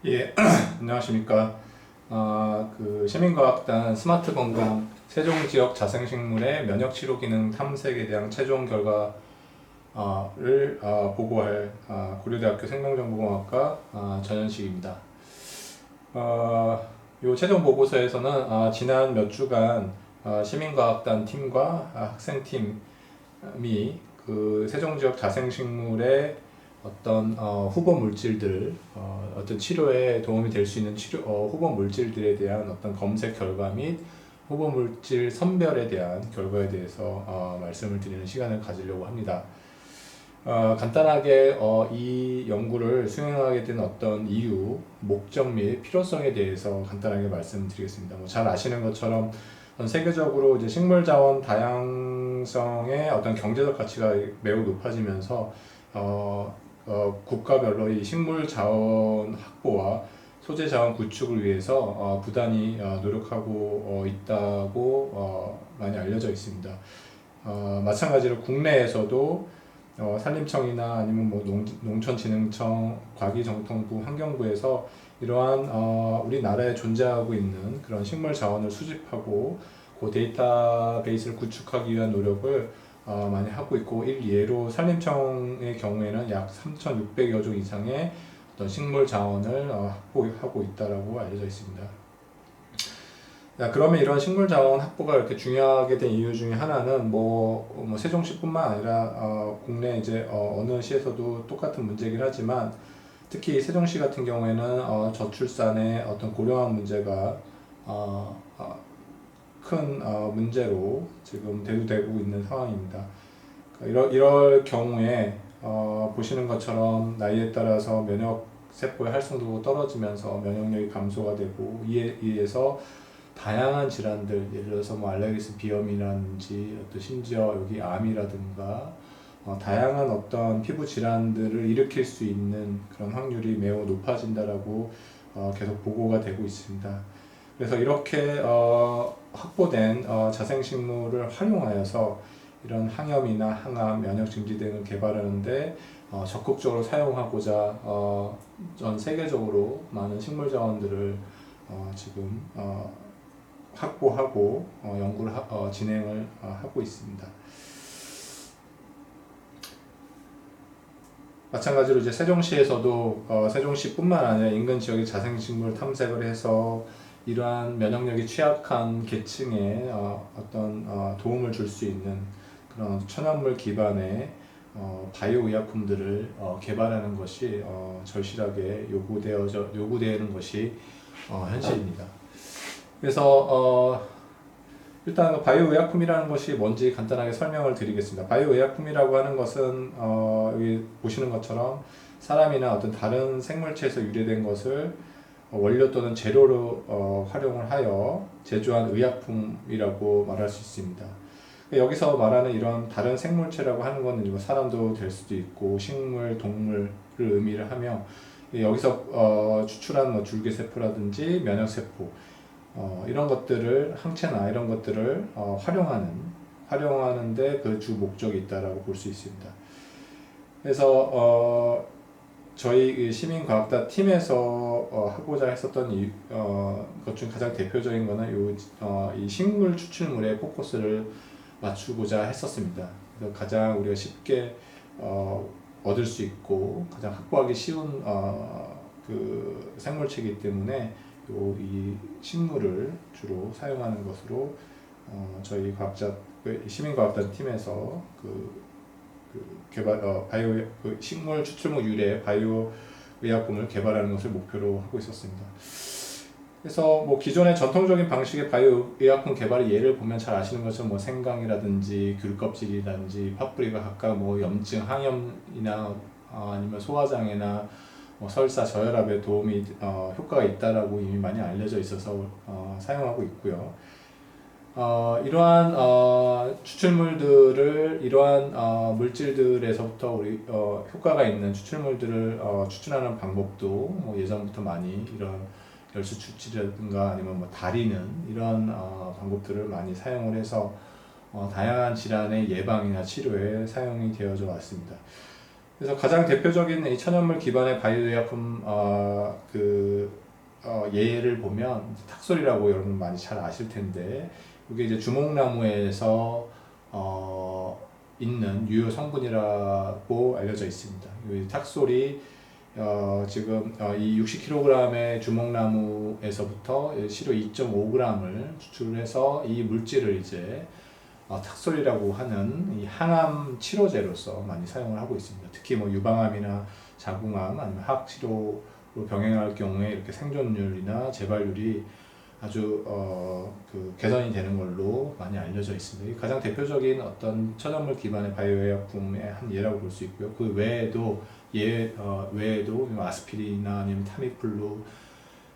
예, 안녕하십니까. 시민과학단 스마트 건강 세종 지역 자생식물의 면역 치료 기능 탐색에 대한 최종 결과를 보고할 고려대학교 생명정보공학과 전현식입니다. 이 최종 보고서에서는 지난 몇 주간 시민과학단 팀과 학생팀이 그 세종 지역 자생식물의 어떤 후보 물질들, 어떤 치료에 도움이 될 수 있는 후보 물질들에 대한 어떤 검색 결과 및 후보 물질 선별에 대한 결과에 대해서 말씀을 드리는 시간을 가지려고 합니다. 간단하게 이 연구를 수행하게 된 어떤 이유, 목적 및 필요성에 대해서 간단하게 말씀드리겠습니다. 잘 아시는 것처럼 세계적으로 이제 식물 자원 다양성의 어떤 경제적 가치가 매우 높아지면서 국가별로 이 식물 자원 확보와 소재 자원 구축을 위해서 부단히 노력하고 있다고 많이 알려져 있습니다. 마찬가지로 국내에서도 산림청이나 아니면 농촌진흥청, 과기정통부, 환경부에서 이러한 우리나라에 존재하고 있는 그런 식물 자원을 수집하고 그 데이터베이스를 구축하기 위한 노력을 많이 하고 있고, 일예로 산림청의 경우에는 약 3,600여 종 이상의 어떤 식물 자원을 확보하고 있다라고 알려져 있습니다. 그러면 이런 식물 자원 확보가 이렇게 중요하게 된 이유 중에 하나는 세종시뿐만 아니라 국내 이제 어느 시에서도 똑같은 문제긴 하지만, 특히 세종시 같은 경우에는 저출산의 어떤 고령화 문제가 큰 문제로 지금 대두되고 있는 상황입니다. 이럴 경우에 보시는 것처럼 나이에 따라서 면역 세포의 활성도가 떨어지면서 면역력이 감소가 되고, 이에 의해서 다양한 질환들, 예를 들어서 알레르기성 비염이라든지 또 심지어 여기 암이라든가 다양한 어떤 피부 질환들을 일으킬 수 있는 그런 확률이 매우 높아진다라고 계속 보고가 되고 있습니다. 그래서 이렇게 확보된 자생식물을 활용하여서 이런 항염이나 항암, 면역 증지 등을 개발하는데 적극적으로 사용하고자 전 세계적으로 많은 식물 자원들을 지금 확보하고 연구를 진행을 하고 있습니다. 마찬가지로 이제 세종시에서도 세종시뿐만 아니라 인근 지역의 자생식물 탐색을 해서 이러한 면역력이 취약한 계층에 도움을 줄 수 있는 그런 천연물 기반의 바이오 의약품들을 개발하는 것이 절실하게 요구되는 것이 현실입니다. 그래서 일단 바이오 의약품이라는 것이 뭔지 간단하게 설명을 드리겠습니다. 바이오 의약품이라고 하는 것은 여기 보시는 것처럼 사람이나 어떤 다른 생물체에서 유래된 것을 원료 또는 재료로 활용을 하여 제조한 의약품이라고 말할 수 있습니다. 여기서 말하는 이런 다른 생물체라고 하는 것은 사람도 될 수도 있고 식물, 동물을 의미를 하며, 여기서 추출한 줄기세포라든지 면역세포, 이런 것들을, 항체나 이런 것들을 활용하는데 그 주 목적이 있다라고 볼 수 있습니다. 그래서 저희 시민과학단 팀에서 하고자 했었던 것 중 가장 대표적인 거는 이 식물 추출물에 포커스를 맞추고자 했었습니다. 그래서 가장 우리가 쉽게 얻을 수 있고 가장 확보하기 쉬운 그 생물체이기 때문에 이 식물을 주로 사용하는 것으로 저희 시민과학단 팀에서 개발 식물 추출물 유래 바이오 의약품을 개발하는 것을 목표로 하고 있었습니다. 그래서 기존의 전통적인 방식의 바이오 의약품 개발의 예를 보면 잘 아시는 것처럼 생강이라든지 귤껍질이라든지 파프리가 각각 염증, 항염이나 아니면 소화장애나 설사, 저혈압에 효과가 있다라고 이미 많이 알려져 있어서 사용하고 있고요. 이러한 추출물들을, 이러한 물질들에서부터 효과가 있는 추출물들을 추출하는 방법도 예전부터 많이 이런 열수 추출이라든가 아니면 다리는 이런 방법들을 많이 사용을 해서 다양한 질환의 예방이나 치료에 사용이 되어져 왔습니다. 그래서 가장 대표적인 이 천연물 기반의 바이오의약품 예를 보면 탁솔이라고 여러분 많이 잘 아실 텐데, 이게 이제 주목나무에서 있는 유효 성분이라고 알려져 있습니다. 이 탁솔이 지금 이 60kg의 주목나무에서부터 시료 2.5g을 추출해서 이 물질을 이제 탁솔이라고 하는 이 항암 치료제로서 많이 사용을 하고 있습니다. 특히 뭐 유방암이나 자궁암 아니면 항치료로 병행할 경우에 이렇게 생존율이나 재발률이 아주 개선이 되는 걸로 많이 알려져 있습니다. 가장 대표적인 어떤 천연물 기반의 바이오의약품의 한 예라고 볼 수 있고요. 그 외에도 외에도 아스피린이나 아니면 타미플루,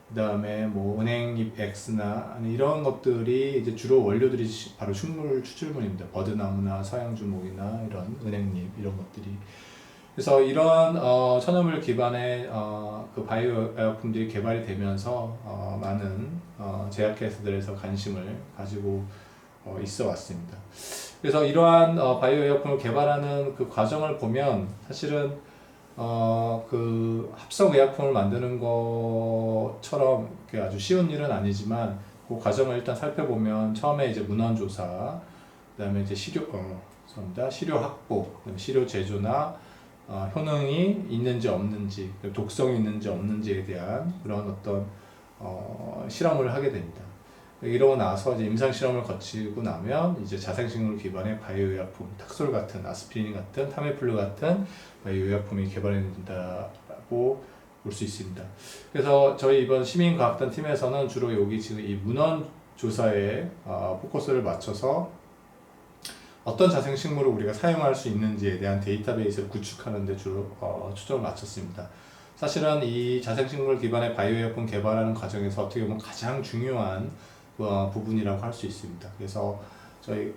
그다음에 뭐 은행잎 X나 아니 이런 것들이 이제 주로 원료들이 바로 식물 추출물입니다. 버드나무나 서양주목이나 이런 은행잎 이런 것들이. 그래서 이런 천연물 기반의 그 바이오약품들이 개발이 되면서 많은 제약회사들에서 관심을 가지고 있어 왔습니다. 그래서 이러한 바이오약품을 개발하는 그 과정을 보면 사실은 그 합성의약품을 만드는 것처럼 아주 쉬운 일은 아니지만 그 과정을 일단 살펴보면 처음에 이제 문헌조사, 그다음에 이제 시료 확보, 그다음에 시료 제조나 효능이 있는지 없는지, 독성이 있는지 없는지에 대한 그런 어떤 실험을 하게 됩니다. 이러고 나서 이제 임상 실험을 거치고 나면 이제 자생식물 기반의 바이오의약품, 탁솔 같은, 아스피린 같은, 타미플루 같은 바이오의약품이 개발이 된다고 볼 수 있습니다. 그래서 저희 이번 시민과학단 팀에서는 주로 여기 지금 이 문헌 조사에 포커스를 맞춰서 어떤 자생식물을 우리가 사용할 수 있는지에 대한 데이터베이스를 구축하는 데 주로 초점을 맞췄습니다. 사실은 이 자생식물 기반의 바이오의약품 개발하는 과정에서 어떻게 보면 가장 중요한 부분이라고 할 수 있습니다. 그래서 저희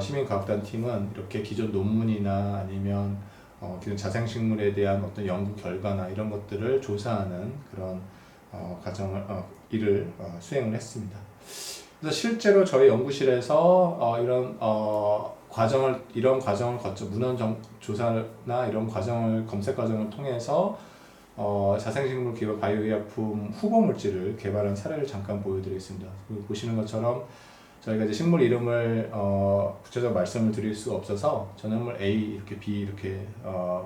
시민과학단 팀은 이렇게 기존 논문이나 아니면 기존 자생식물에 대한 어떤 연구 결과나 이런 것들을 조사하는 그런 일을 수행을 했습니다. 그래서 실제로 저희 연구실에서 이런 과정을 거쳐 문헌 조사나 이런 검색 과정을 통해서 자생식물 기반 바이오의약품 후보 물질을 개발한 사례를 잠깐 보여드리겠습니다. 보시는 것처럼 저희가 이제 식물 이름을 구체적으로 말씀을 드릴 수가 없어서 천연물 A 이렇게 B 이렇게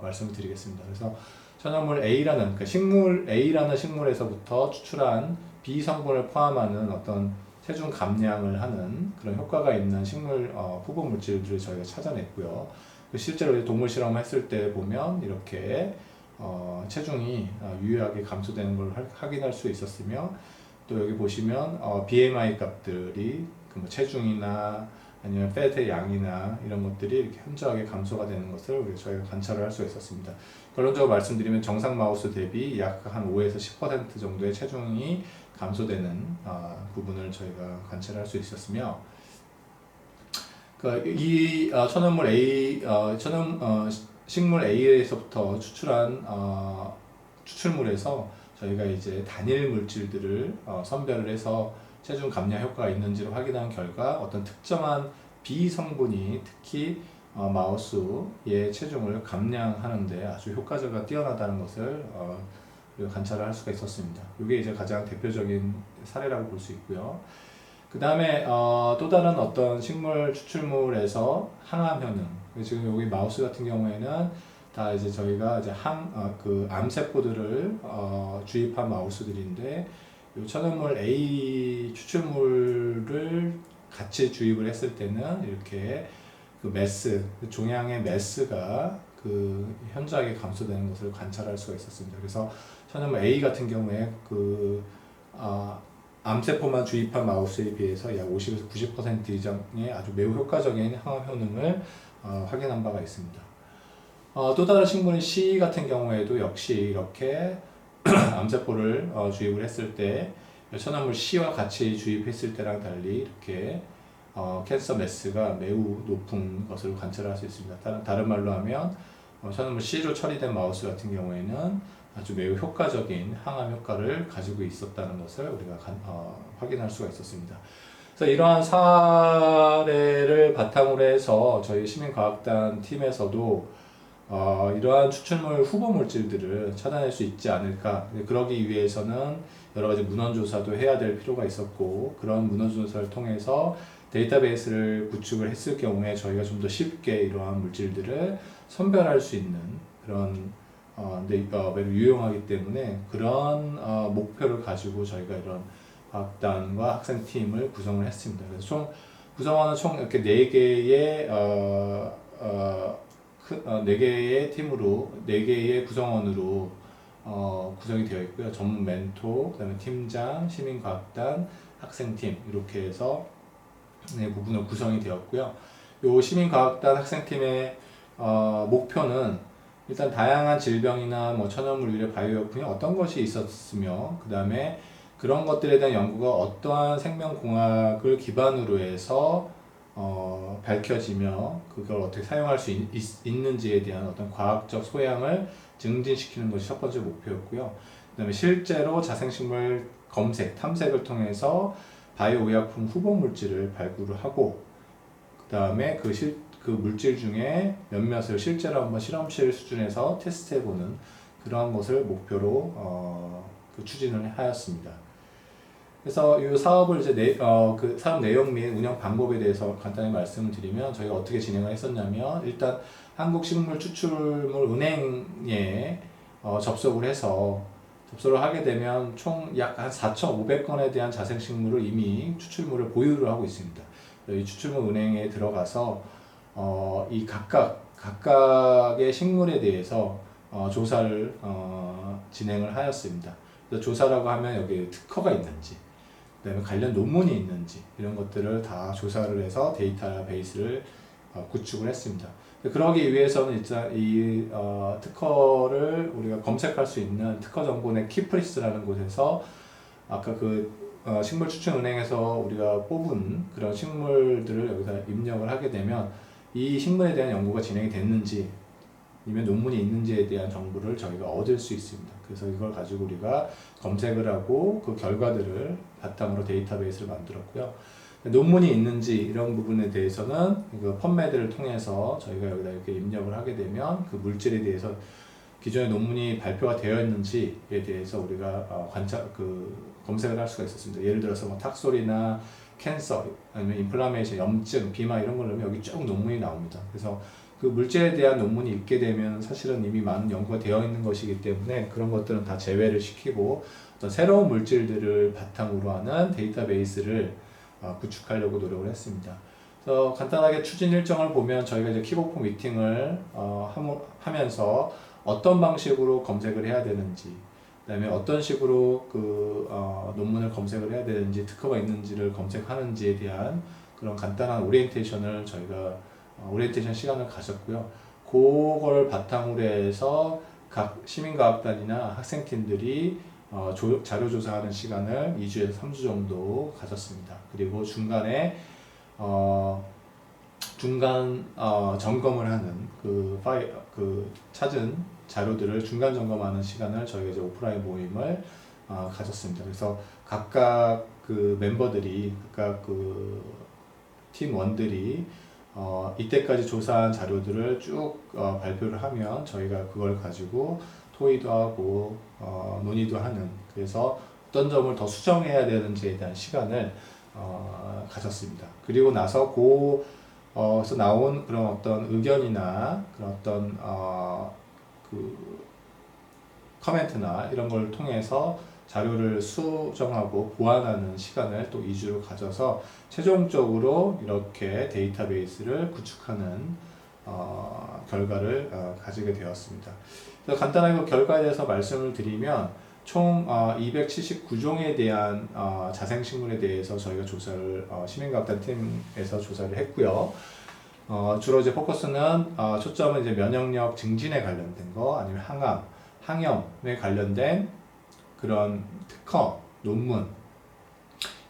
말씀을 드리겠습니다. 그래서 천연물 A라는 그러니까 식물 A라는 식물에서부터 추출한 B 성분을 포함하는 어떤 체중 감량을 하는 그런 효과가 있는 식물 후보 물질들을 저희가 찾아냈고요. 실제로 동물 실험을 했을 때 보면 이렇게 체중이 유효하게 감소되는 걸 확인할 수 있었으며, 또 여기 보시면 BMI 값들이 뭐 체중이나 아니면 팻의 양이나 이런 것들이 이렇게 현저하게 감소가 되는 것을 저희가 관찰을 할 수 있었습니다. 결론적으로 말씀드리면 정상 마우스 대비 약 한 5에서 10% 정도의 체중이 감소되는 부분을 저희가 관찰할 수 있었으며, 이 천연물 A, 식물 A에서부터 추출한 추출물에서 저희가 이제 단일 물질들을 선별을 해서 체중 감량 효과가 있는지를 확인한 결과 어떤 특정한 B 성분이 특히 마우스의 체중을 감량하는데 아주 효과가 뛰어나다는 것을 우리가 관찰을 할 수가 있었습니다. 이게 이제 가장 대표적인 사례라고 볼 수 있고요. 그 다음에 또 다른 어떤 식물 추출물에서 항암 효능. 지금 여기 마우스 같은 경우에는 다 이제 저희가 이제 암세포들을 주입한 마우스들인데, 이 천연물 A 추출물을 같이 주입을 했을 때는 이렇게 그 종양의 매스가 현저하게 감소되는 것을 관찰할 수가 있었습니다. 그래서 천연물 A 같은 경우에 암세포만 주입한 마우스에 비해서 약 50에서 90% 이상의 아주 매우 효과적인 항암 효능을 확인한 바가 있습니다. 또 다른 식물인 C 같은 경우에도 역시 이렇게 암세포를 주입을 했을 때 천연물 C와 같이 주입했을 때랑 달리 이렇게 캔서 매스가 매우 높은 것을 관찰할 수 있습니다. 다른 말로 하면 천연물 C로 처리된 마우스 같은 경우에는 아주 매우 효과적인 항암 효과를 가지고 있었다는 것을 우리가 확인할 수가 있었습니다. 그래서 이러한 사례를 바탕으로 해서 저희 시민과학단 팀에서도 이러한 추출물 후보 물질들을 찾아낼 수 있지 않을까. 그러기 위해서는 여러 가지 문헌 조사도 해야 될 필요가 있었고, 그런 문헌 조사를 통해서 데이터베이스를 구축을 했을 경우에 저희가 좀 더 쉽게 이러한 물질들을 선별할 수 있는 그런 매우 유용하기 때문에 그런 목표를 가지고 저희가 이런 과학단과 학생팀을 구성을 했습니다. 그래서 구성원은 총 이렇게 4개의 4개의 팀으로 4개의 구성원으로 구성이 되어 있고요. 전문 멘토, 그다음에 팀장, 시민과학단, 학생팀 이렇게 해서 네 부분으로 구성이 되었고요. 요 시민과학단 학생팀의 목표는 일단 다양한 질병이나 뭐 천연물 유래 바이오薬품이 어떤 것이 있었으며, 그 다음에 그런 것들에 대한 연구가 어떠한 생명공학을 기반으로 해서 밝혀지며 그걸 어떻게 사용할 수 있는지에 대한 어떤 과학적 소양을 증진시키는 것이 첫 번째 목표였고요. 그 다음에 실제로 자생식물 검색, 탐색을 통해서 바이오 의약품 후보 물질을 발굴을 하고, 그 다음에 그 물질 중에 몇몇을 실제로 한번 실험실 수준에서 테스트해보는 그러한 것을 목표로 추진을 하였습니다. 그래서 이 사업을 이제 그 사업 내용 및 운영 방법에 대해서 간단히 말씀을 드리면, 저희가 어떻게 진행을 했었냐면, 일단 한국식물추출물은행에 접속을 하게 되면 총 약 한 4,500건에 대한 자생식물을 이미 추출물을 보유를 하고 있습니다. 이 추출물 은행에 들어가서 이 각각의 식물에 대해서 조사를 진행을 하였습니다. 그래서 조사라고 하면 여기 특허가 있는지, 그다음에 관련 논문이 있는지 이런 것들을 다 조사를 해서 데이터베이스를 구축을 했습니다. 그러기 위해서는 일단 이 특허를 우리가 검색할 수 있는 특허정보넷 키프리스라는 곳에서 아까 식물추출은행에서 우리가 뽑은 그런 식물들을 여기다 입력을 하게 되면 이 식물에 대한 연구가 진행이 됐는지 아니면 논문이 있는지에 대한 정보를 저희가 얻을 수 있습니다. 그래서 이걸 가지고 우리가 검색을 하고 그 결과들을 바탕으로 데이터베이스를 만들었고요. 논문이 있는지 이런 부분에 대해서는 그 펀메드를 통해서 저희가 여기다 이렇게 입력을 하게 되면 그 물질에 대해서 기존에 논문이 발표가 되어 있는지에 대해서 우리가 검색을 할 수가 있었습니다. 예를 들어서 뭐 탁솔이나 캔서, 아니면 인플라메이션, 염증, 비만 이런 걸 넣으면 여기 쭉 논문이 나옵니다. 그래서 그 물질에 대한 논문이 있게 되면 사실은 이미 많은 연구가 되어 있는 것이기 때문에 그런 것들은 다 제외를 시키고 어떤 새로운 물질들을 바탕으로 하는 데이터베이스를 구축하려고 노력을 했습니다. 그래서 간단하게 추진 일정을 보면 저희가 이제 킥오프 미팅을 하면서 어떤 방식으로 검색을 해야 되는지, 그다음에 어떤 식으로 논문을 검색을 해야 되는지, 특허가 있는지를 검색하는지에 대한 그런 간단한 오리엔테이션을 저희가 오리엔테이션 시간을 가졌고요. 그걸 바탕으로 해서 각 시민과학단이나 학생팀들이 자료 조사하는 시간을 2주에서 3주 정도 가졌습니다. 그리고 중간에 중간 점검을 하는 찾은 자료들을 중간 점검하는 시간을 저희가 이제 오프라인 모임을 가졌습니다. 그래서 각각 그 멤버들이 각각 그 팀원들이 이때까지 조사한 자료들을 쭉 발표를 하면 저희가 그걸 가지고 토의도 하고 논의도 하는, 그래서 어떤 점을 더 수정해야 되는지에 대한 시간을 가졌습니다. 그리고 나서 그래서 나온 그런 어떤 의견이나 그런 어떤 커멘트나 이런 걸 통해서 자료를 수정하고 보완하는 시간을 또 2주를 가져서 최종적으로 이렇게 데이터베이스를 구축하는 결과를 가지게 되었습니다. 그래서 간단하게 그 결과에 대해서 말씀을 드리면 총 279종에 대한 자생식물에 대해서 저희가 조사를 시민과학단 팀에서 조사를 했고요. 주로 이제 포커스는 초점은 이제 면역력 증진에 관련된 거, 아니면 항암, 항염에 관련된 그런 특허, 논문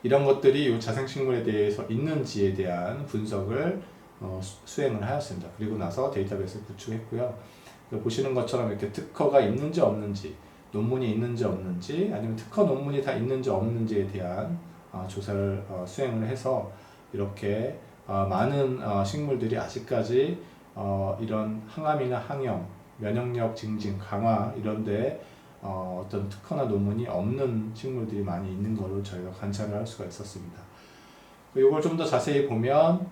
이런 것들이 이 자생식물에 대해서 있는지에 대한 분석을 수행을 하였습니다. 그리고 나서 데이터베이스를 구축했고요. 보시는 것처럼 이렇게 특허가 있는지 없는지, 논문이 있는지 없는지, 아니면 특허 논문이 다 있는지 없는지에 대한 조사를 수행을 해서 이렇게 많은 식물들이 아직까지 이런 항암이나 항염, 면역력 증진, 강화 이런데 어떤 특허나 논문이 없는 식물들이 많이 있는 걸로 저희가 관찰을 할 수가 있었습니다. 이걸 좀 더 자세히 보면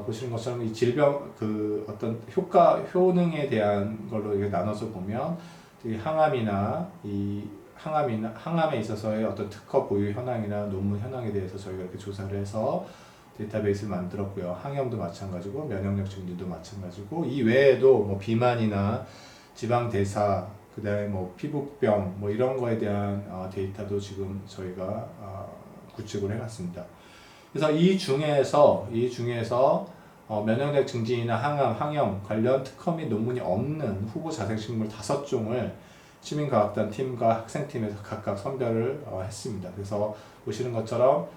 보시는 것처럼 이 질병 그 어떤 효능에 대한 걸로 이렇게 나눠서 보면 이 항암에 있어서의 어떤 특허 보유 현황이나 논문 현황에 대해서 저희가 이렇게 조사를 해서 데이터베이스를 만들었고요. 항염도 마찬가지고 면역력 증진도 마찬가지고 이 외에도 뭐 비만이나 지방 대사 그다음에 뭐 피부병 뭐 이런 거에 대한 데이터도 지금 저희가 구축을 해놨습니다. 그래서 이 중에서 면역력 증진이나 항암, 항염 관련 특허 및 논문이 없는 후보 자생식물 5종을 시민과학단 팀과 학생팀에서 각각 선별을 했습니다. 그래서 보시는 것처럼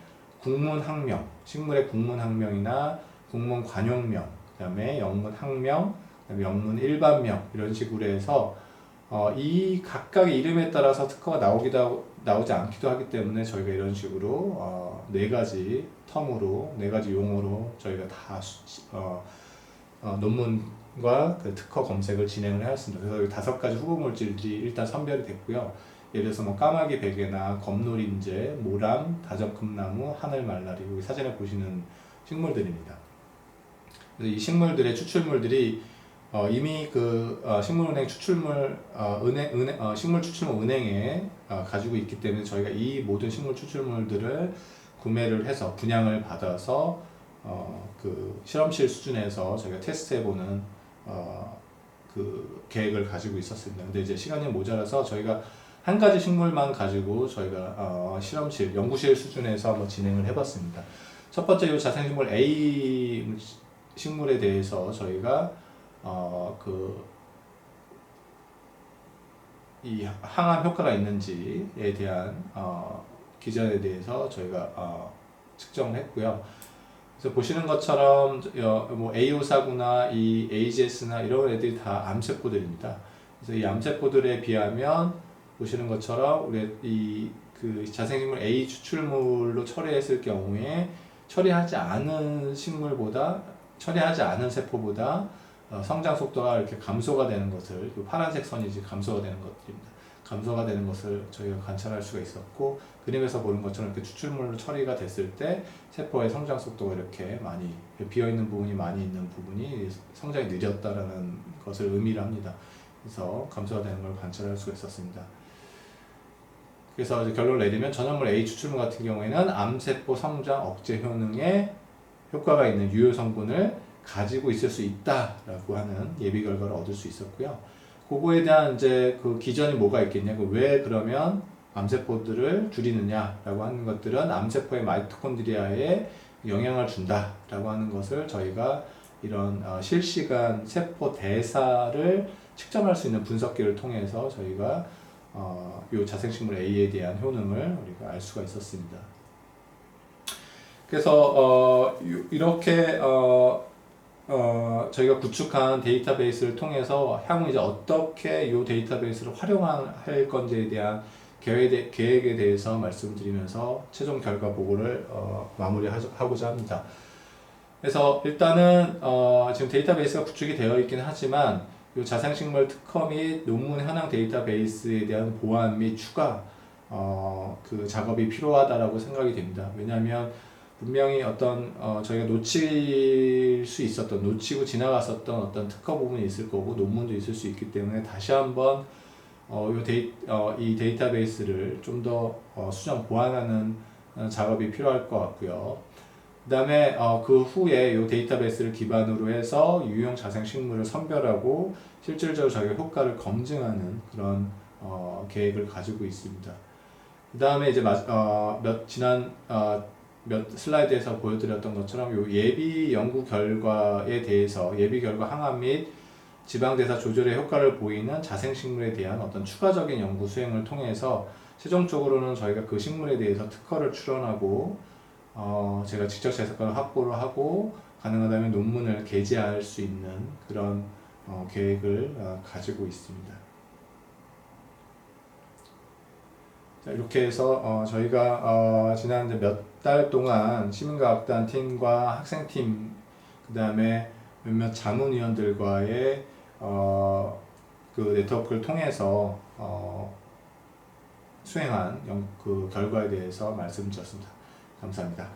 국문학명, 식물의 국문학명이나 국문관용명, 그 다음에 영문학명, 그다음에 영문일반명 이런 식으로 해서 이 각각의 이름에 따라서 특허가 나오지 않기도 하기 때문에 저희가 이런 식으로 4가지 텀으로 4가지 용어로 저희가 다 논문과 그 특허 검색을 진행을 해왔습니다. 그래서 5가지 후보 물질들이 일단 선별이 됐고요. 예를 들어서 뭐 까마귀 베개나 검노린재, 모람, 다적금나무, 하늘말라리 여기 사진에 보시는 식물들입니다. 그래서 이 식물들의 추출물들이 이미 그 식물은행 추출물 식물 추출물 은행에 가지고 있기 때문에 저희가 이 모든 식물 추출물들을 구매를 해서 분양을 받아서 그 실험실 수준에서 저희가 테스트해보는 그 계획을 가지고 있었습니다. 근데 이제 시간이 모자라서 저희가 한 가지 식물만 가지고 저희가 실험실, 연구실 수준에서 한번 진행을 해봤습니다. 첫 번째 이 자생식물 A 식물에 대해서 저희가 이 항암 효과가 있는지에 대한 기전에 대해서 저희가 측정을 했고요. 그래서 보시는 것처럼 뭐 A54구나 이 AGS나 이런 애들이 다 암세포들입니다. 그래서 이 암세포들에 비하면 보시는 것처럼 우리 그 자생식물 A 추출물로 처리했을 경우에 처리하지 않은 세포보다 성장 속도가 이렇게 감소가 되는 것을, 파란색 선이 이제 감소가 되는 것들입니다. 감소가 되는 것을 저희가 관찰할 수가 있었고, 그림에서 보는 것처럼 이렇게 추출물로 처리가 됐을 때 세포의 성장 속도가 이렇게 많이 비어있는 부분이 많이 있는 부분이 성장이 느렸다라는 것을 의미를 합니다. 그래서 감소가 되는 걸 관찰할 수가 있었습니다. 그래서 이제 결론을 내리면 전형물 A 추출물 같은 경우에는 암세포 성장 억제 효능에 효과가 있는 유효 성분을 가지고 있을 수 있다라고 하는 예비 결과를 얻을 수 있었고요. 그거에 대한 이제 그 기전이 뭐가 있겠냐, 왜 그러면 암세포들을 줄이느냐라고 하는 것들은 암세포의 마이토콘드리아에 영향을 준다라고 하는 것을 저희가 이런 실시간 세포 대사를 측정할 수 있는 분석기를 통해서 저희가 이 자생식물 A에 대한 효능을 우리가 알 수가 있었습니다. 그래서 이렇게 저희가 구축한 데이터베이스를 통해서 향후 이제 어떻게 이 데이터베이스를 활용할 건지에 대한 계획에 대해서 말씀드리면서 최종 결과 보고를 마무리하고자 합니다. 그래서 일단은 지금 데이터베이스가 구축이 되어 있긴 하지만 이 자생식물 특허 및 논문 현황 데이터베이스에 대한 보완 및 추가 그 작업이 필요하다라고 생각이 됩니다. 왜냐하면 분명히 어떤 저희가 놓치고 지나갔었던 어떤 특허 부분이 있을 거고 논문도 있을 수 있기 때문에 다시 한번 이 데이터베이스를 좀 더 수정 보완하는 작업이 필요할 것 같고요. 그 다음에 그 후에 이 데이터베이스를 기반으로 해서 유용 자생식물을 선별하고 실질적으로 저희가 효과를 검증하는 그런 계획을 가지고 있습니다. 그 다음에 이제 지난 몇 슬라이드에서 보여드렸던 것처럼 요 예비 연구 결과에 대해서 예비 결과 항암 및 지방대사 조절에 효과를 보이는 자생식물에 대한 어떤 추가적인 연구 수행을 통해서 최종적으로는 저희가 그 식물에 대해서 특허를 출원하고 제가 직접 재사건을 확보를 하고 가능하다면 논문을 게재할 수 있는 그런 계획을 가지고 있습니다. 자, 이렇게 해서 저희가 지난 몇 달 동안 시민과학단 팀과 학생팀 그 다음에 몇몇 자문위원들과의 그 네트워크를 통해서 수행한 그 결과에 대해서 말씀드렸습니다. 감사합니다.